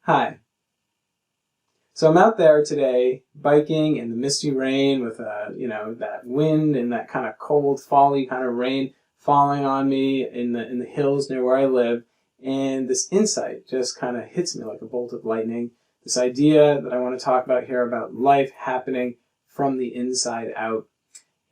Hi. So I'm out there today biking in the misty rain with that wind and that kind of cold, fall-y kind of rain falling on me in the hills near where I live, and this insight just kind of hits me like a bolt of lightning. This idea that I want to talk about here about life happening from the inside out.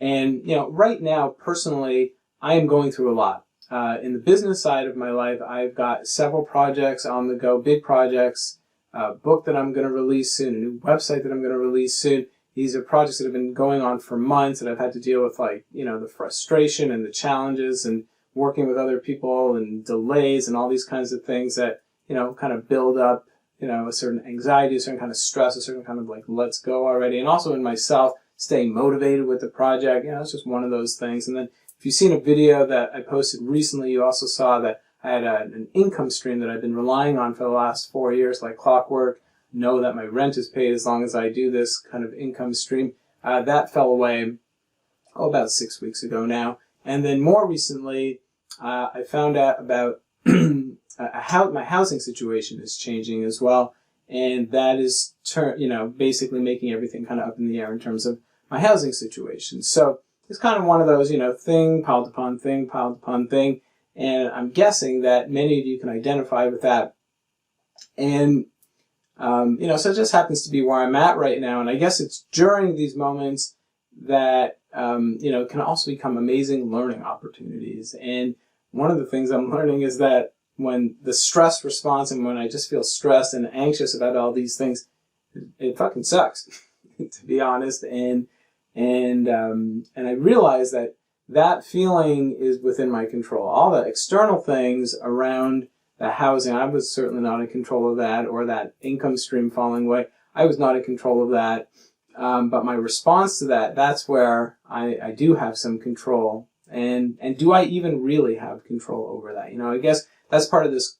And right now, personally, I am going through a lot. In the business side of my life, I've got several projects on the go, big projects, a book that I'm going to release soon, a new website that I'm going to release soon. These are projects that have been going on for months that I've had to deal with, the frustration and the challenges and working with other people and delays and all these kinds of things that, kind of build up, a certain anxiety, a certain kind of stress, a certain kind of let's go already. And also in myself, staying motivated with the project. It's just one of those things. And then if you've seen a video that I posted recently, you also saw that I had an income stream that I've been relying on for the last 4 years, like clockwork. Know that my rent is paid as long as I do this kind of income stream. That fell away, about 6 weeks ago now. And then more recently, I found out about how my housing situation is changing as well. And that is, basically making everything kind of up in the air in terms of my housing situation. So it's kind of one of those, thing piled upon thing, piled upon thing. And I'm guessing that many of you can identify with that. And, so it just happens to be where I'm at right now. And I guess it's during these moments that, can also become amazing learning opportunities. And one of the things I'm learning is that when the stress response and when I just feel stressed and anxious about all these things, it fucking sucks, to be honest. And I realize that feeling is within my control. All the external things around the housing, I was certainly not in control of that, or that income stream falling away. I was not in control of that. But my response to that, that's where I do have some control. And do I even really have control over that? I guess that's part of this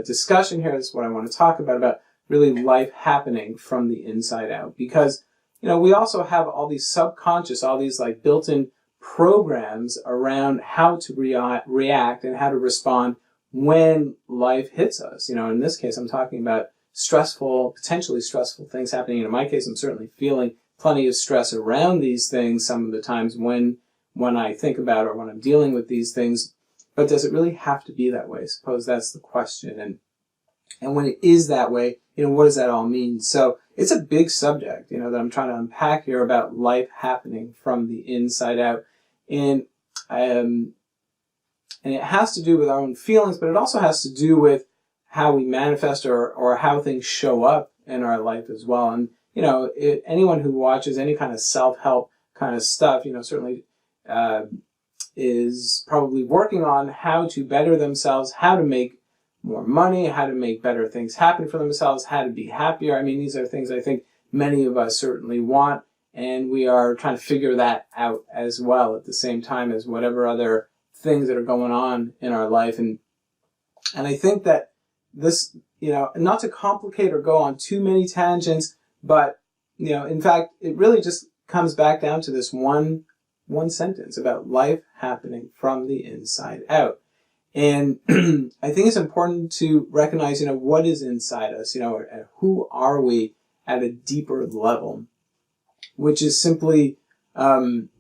discussion here. This is what I want to talk about really life happening from the inside out. Because, we also have all these subconscious, all these built-in programs around how to react and how to respond when life hits us. In this case, I'm talking about potentially stressful things happening. In my case, I'm certainly feeling plenty of stress around these things some of the times when I think about or when I'm dealing with these things. But does it really have to be that way? I suppose that's the question. And when it is that way, what does that all mean? So it's a big subject, that I'm trying to unpack here about life happening from the inside out. And it has to do with our own feelings, but it also has to do with how we manifest or how things show up in our life as well. And, anyone who watches any kind of self-help kind of stuff, certainly is probably working on how to better themselves, how to make more money, how to make better things happen for themselves, how to be happier. I mean, these are things I think many of us certainly want, and we are trying to figure that out as well at the same time as whatever other things that are going on in our life. And I think that this, not to complicate or go on too many tangents, but, in fact, it really just comes back down to this one sentence about life happening from the inside out. And I think it's important to recognize, what is inside us, and who are we at a deeper level, which is simply, and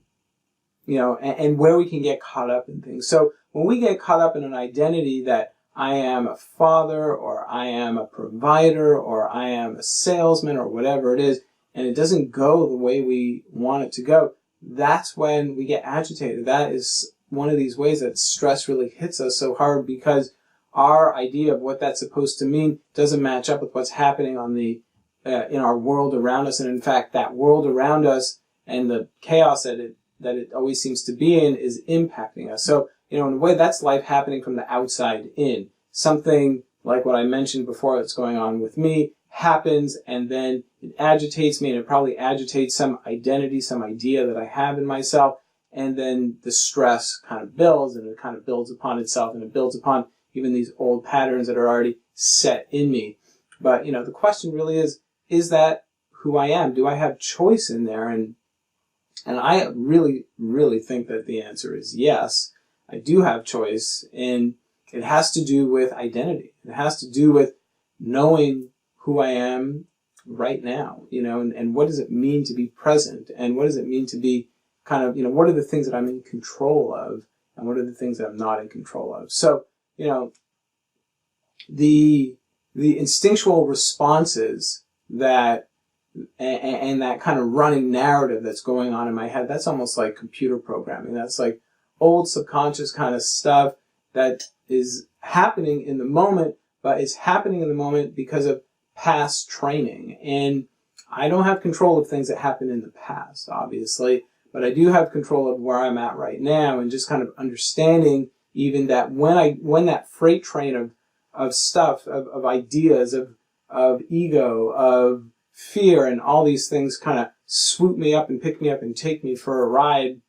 where we can get caught up in things. So when we get caught up in an identity that I am a father, or I am a provider, or I am a salesman, or whatever it is, and it doesn't go the way we want it to go, that's when we get agitated. That is one of these ways that stress really hits us so hard, because our idea of what that's supposed to mean doesn't match up with what's happening on the in our world around us. And in fact, that world around us and the chaos that it always seems to be in is impacting us. So, in a way, that's life happening from the outside in. Something like what I mentioned before that's going on with me happens, and then it agitates me, and it probably agitates some identity, some idea that I have in myself. And then the stress kind of builds, and it kind of builds upon itself, and it builds upon even these old patterns that are already set in me. But, the question really is that who I am? Do I have choice in there? And I really, really think that the answer is yes. I do have choice, and it has to do with identity. It has to do with knowing who I am right now, and what does it mean to be present, and what does it mean to be kind of, what are the things that I'm in control of, and what are the things that I'm not in control of. So, the instinctual responses that and that kind of running narrative that's going on in my head, that's almost like computer programming. That's like old subconscious kind of stuff that is happening in the moment, but it's happening in the moment because of past training. And I don't have control of things that happened in the past, obviously, but I do have control of where I'm at right now, and just kind of understanding even that when that freight train of stuff, of ideas, of ego, of fear, and all these things kind of swoop me up and pick me up and take me for a ride,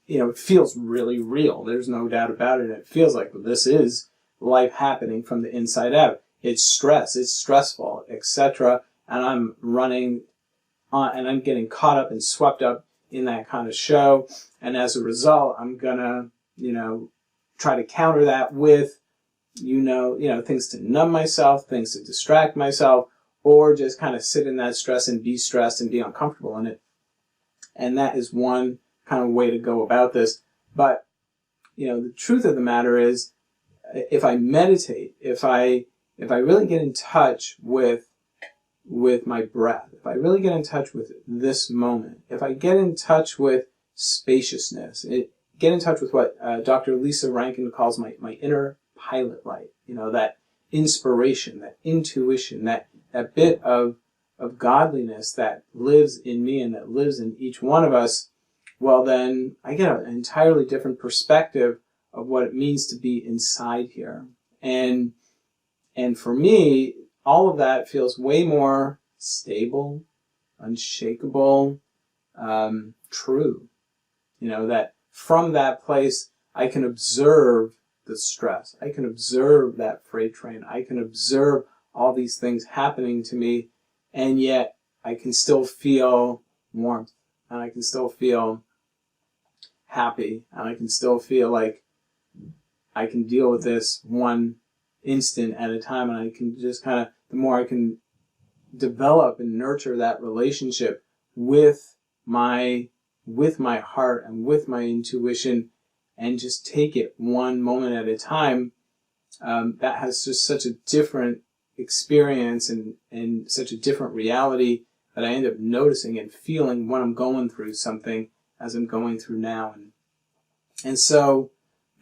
it feels really real. There's no doubt about it. It feels like this is life happening from the inside out. It's stress, it's stressful, etc. And I'm running on, and I'm getting caught up and swept up in that kind of show. And as a result, I'm gonna, try to counter that with, things to numb myself, things to distract myself, or just kind of sit in that stress and be stressed and be uncomfortable in it. And that is one kind of way to go about this. But, the truth of the matter is, if I meditate, if I really get in touch with my breath, if I really get in touch with this moment, if I get in touch with spaciousness, get in touch with what Dr. Lisa Rankin calls my inner pilot light, that inspiration, that intuition, that bit of godliness that lives in me and that lives in each one of us, well, then I get an entirely different perspective of what it means to be inside here. And for me, all of that feels way more stable, unshakable, true. That from that place, I can observe the stress. I can observe that freight train. I can observe all these things happening to me, and yet I can still feel warmth, and I can still feel happy, and I can still feel like I can deal with this one instant at a time, and I can just kind of, the more I can develop and nurture that relationship with my heart and with my intuition, and just take it one moment at a time, that has just such a different experience and such a different reality that I end up noticing and feeling when I'm going through something, as I'm going through now. And so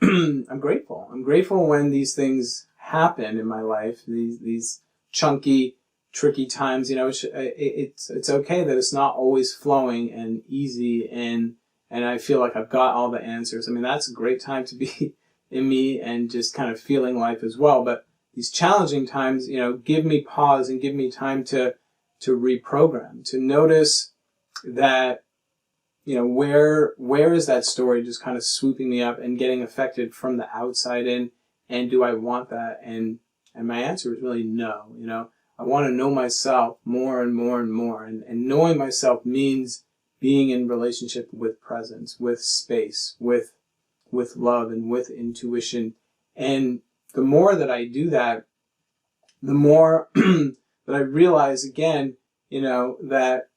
I'm grateful. I'm grateful when these things happen in my life, these chunky, tricky times. It's okay that it's not always flowing and easy, and I feel like I've got all the answers. I mean, that's a great time to be in me and just kind of feeling life as well. But these challenging times, give me pause and give me time to reprogram, to notice that, where is that story just kind of swooping me up and getting affected from the outside in, and do I want that? And my answer is really no. I want to know myself more and more and more, and knowing myself means being in relationship with presence, with space, with love, and with intuition. And the more that I do that, the more that I realize again, that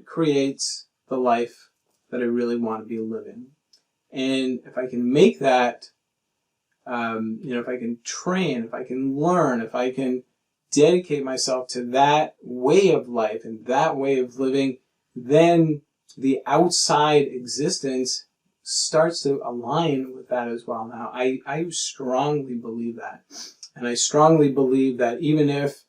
creates the life that I really want to be living. And if I can make that, if I can train, if I can learn, if I can dedicate myself to that way of life and that way of living, then the outside existence starts to align with that as well. Now, I strongly believe that. And I strongly believe that even if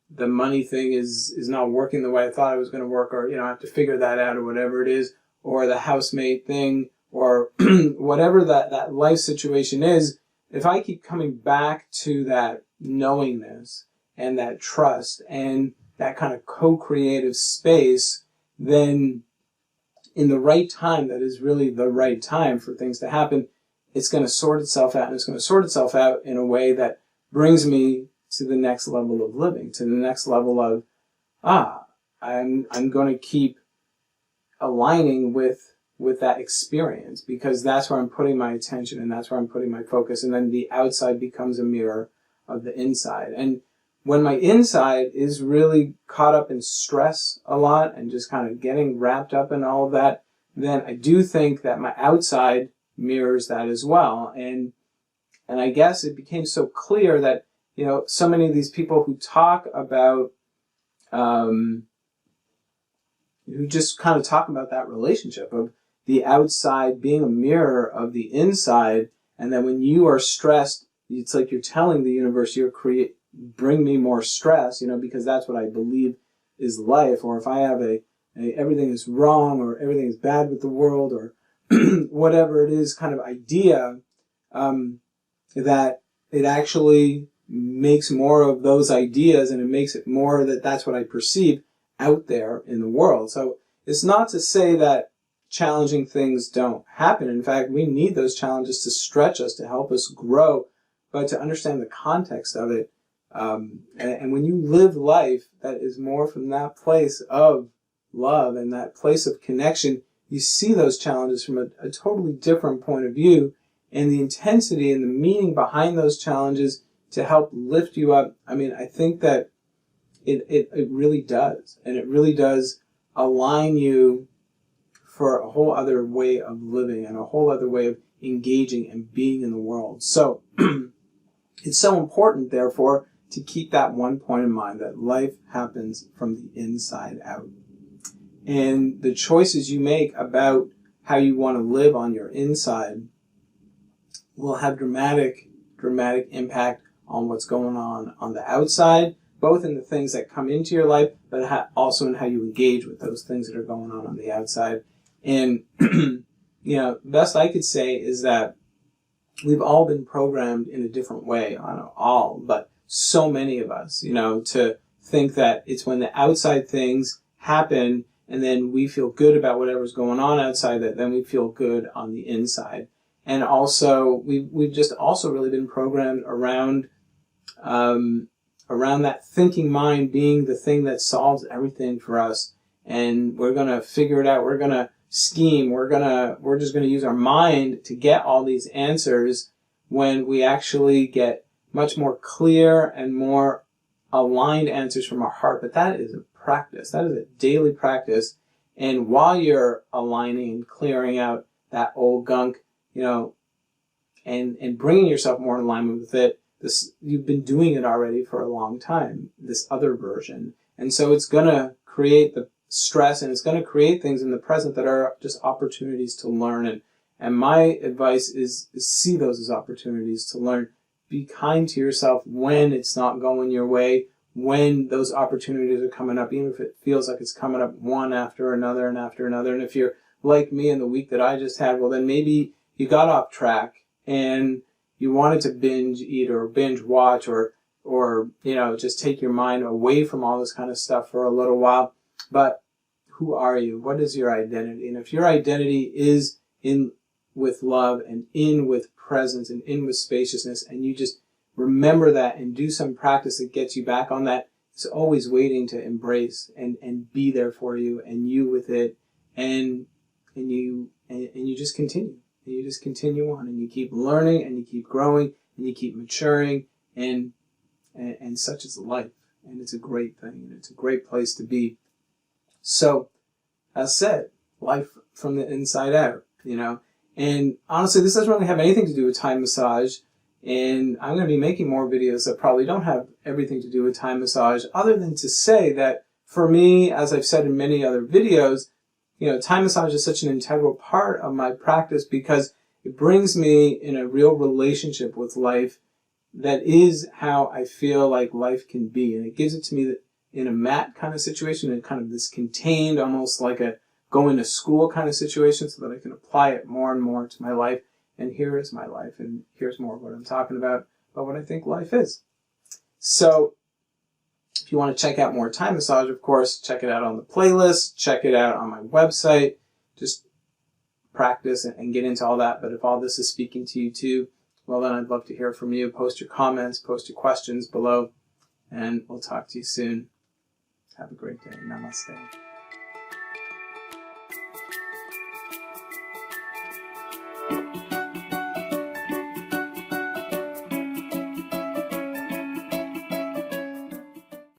the money thing is not working the way I thought it was going to work, or, I have to figure that out, or whatever it is, or the housemate thing, or whatever that life situation is, if I keep coming back to that knowingness and that trust and that kind of co-creative space, then in the right time, that is really the right time for things to happen, it's going to sort itself out, and it's going to sort itself out in a way that brings me to the next level of living, to the next level of, I'm going to keep aligning with that experience, because that's where I'm putting my attention and that's where I'm putting my focus. And then the outside becomes a mirror of the inside. And when my inside is really caught up in stress a lot and just kind of getting wrapped up in all of that, then I do think that my outside mirrors that as well. And I guess it became so clear that, so many of these people who talk about, who just kind of talk about that relationship of the outside being a mirror of the inside, and that when you are stressed, it's like you're telling the universe, bring me more stress, because that's what I believe is life. Or if I have everything is wrong, or everything is bad with the world, or whatever it is kind of idea, that it actually makes more of those ideas, and it makes it more that's what I perceive out there in the world. So it's not to say that challenging things don't happen. In fact, we need those challenges to stretch us, to help us grow, but to understand the context of it. And when you live life that is more from that place of love and that place of connection, you see those challenges from a totally different point of view, and the intensity and the meaning behind those challenges to help lift you up. I mean, I think that it really does. And it really does align you for a whole other way of living and a whole other way of engaging and being in the world. So it's so important, therefore, to keep that one point in mind, that life happens from the inside out. And the choices you make about how you want to live on your inside will have dramatic impact on what's going on the outside, both in the things that come into your life, but also in how you engage with those things that are going on the outside. And, the best I could say is that we've all been programmed in a different way, I don't know all, but so many of us, to think that it's when the outside things happen and then we feel good about whatever's going on outside, that then we feel good on the inside. And also, we've just also really been programmed around that thinking mind being the thing that solves everything for us. And we're going to figure it out. We're going to scheme. We're just going to use our mind to get all these answers, when we actually get much more clear and more aligned answers from our heart. But that is a practice. That is a daily practice. And while you're aligning and clearing out that old gunk, and bringing yourself more in alignment with it, you've been doing it already for a long time, this other version. And so it's going to create the stress, and it's going to create things in the present that are just opportunities to learn. And my advice is see those as opportunities to learn. Be kind to yourself when it's not going your way, when those opportunities are coming up, even if it feels like it's coming up one after another and after another. And if you're like me in the week that I just had, well, then maybe you got off track and you wanted to binge eat or binge watch or just take your mind away from all this kind of stuff for a little while. But who are you? What is your identity? And if your identity is in with love and in with presence and in with spaciousness, and you just remember that and do some practice that gets you back on that, it's always waiting to embrace and be there for you, and you with it, and you just continue. And you just continue on, and you keep learning, and you keep growing, and you keep maturing, and such is life. And it's a great thing, and it's a great place to be. So, as said, life from the inside out, And honestly, this doesn't really have anything to do with Thai massage. And I'm going to be making more videos that probably don't have everything to do with Thai massage, other than to say that for me, as I've said in many other videos, Thai massage is such an integral part of my practice because it brings me in a real relationship with life that is how I feel like life can be. And it gives it to me in a mat kind of situation, in kind of this contained, almost like a going to school kind of situation, so that I can apply it more and more to my life. And here is my life, and here's more of what I'm talking about what I think life is. So, if you want to check out more Thai massage, of course, check it out on the playlist, check it out on my website, just practice and get into all that. But if all this is speaking to you too, well, then I'd love to hear from you. Post your comments, post your questions below, and we'll talk to you soon. Have a great day. Namaste.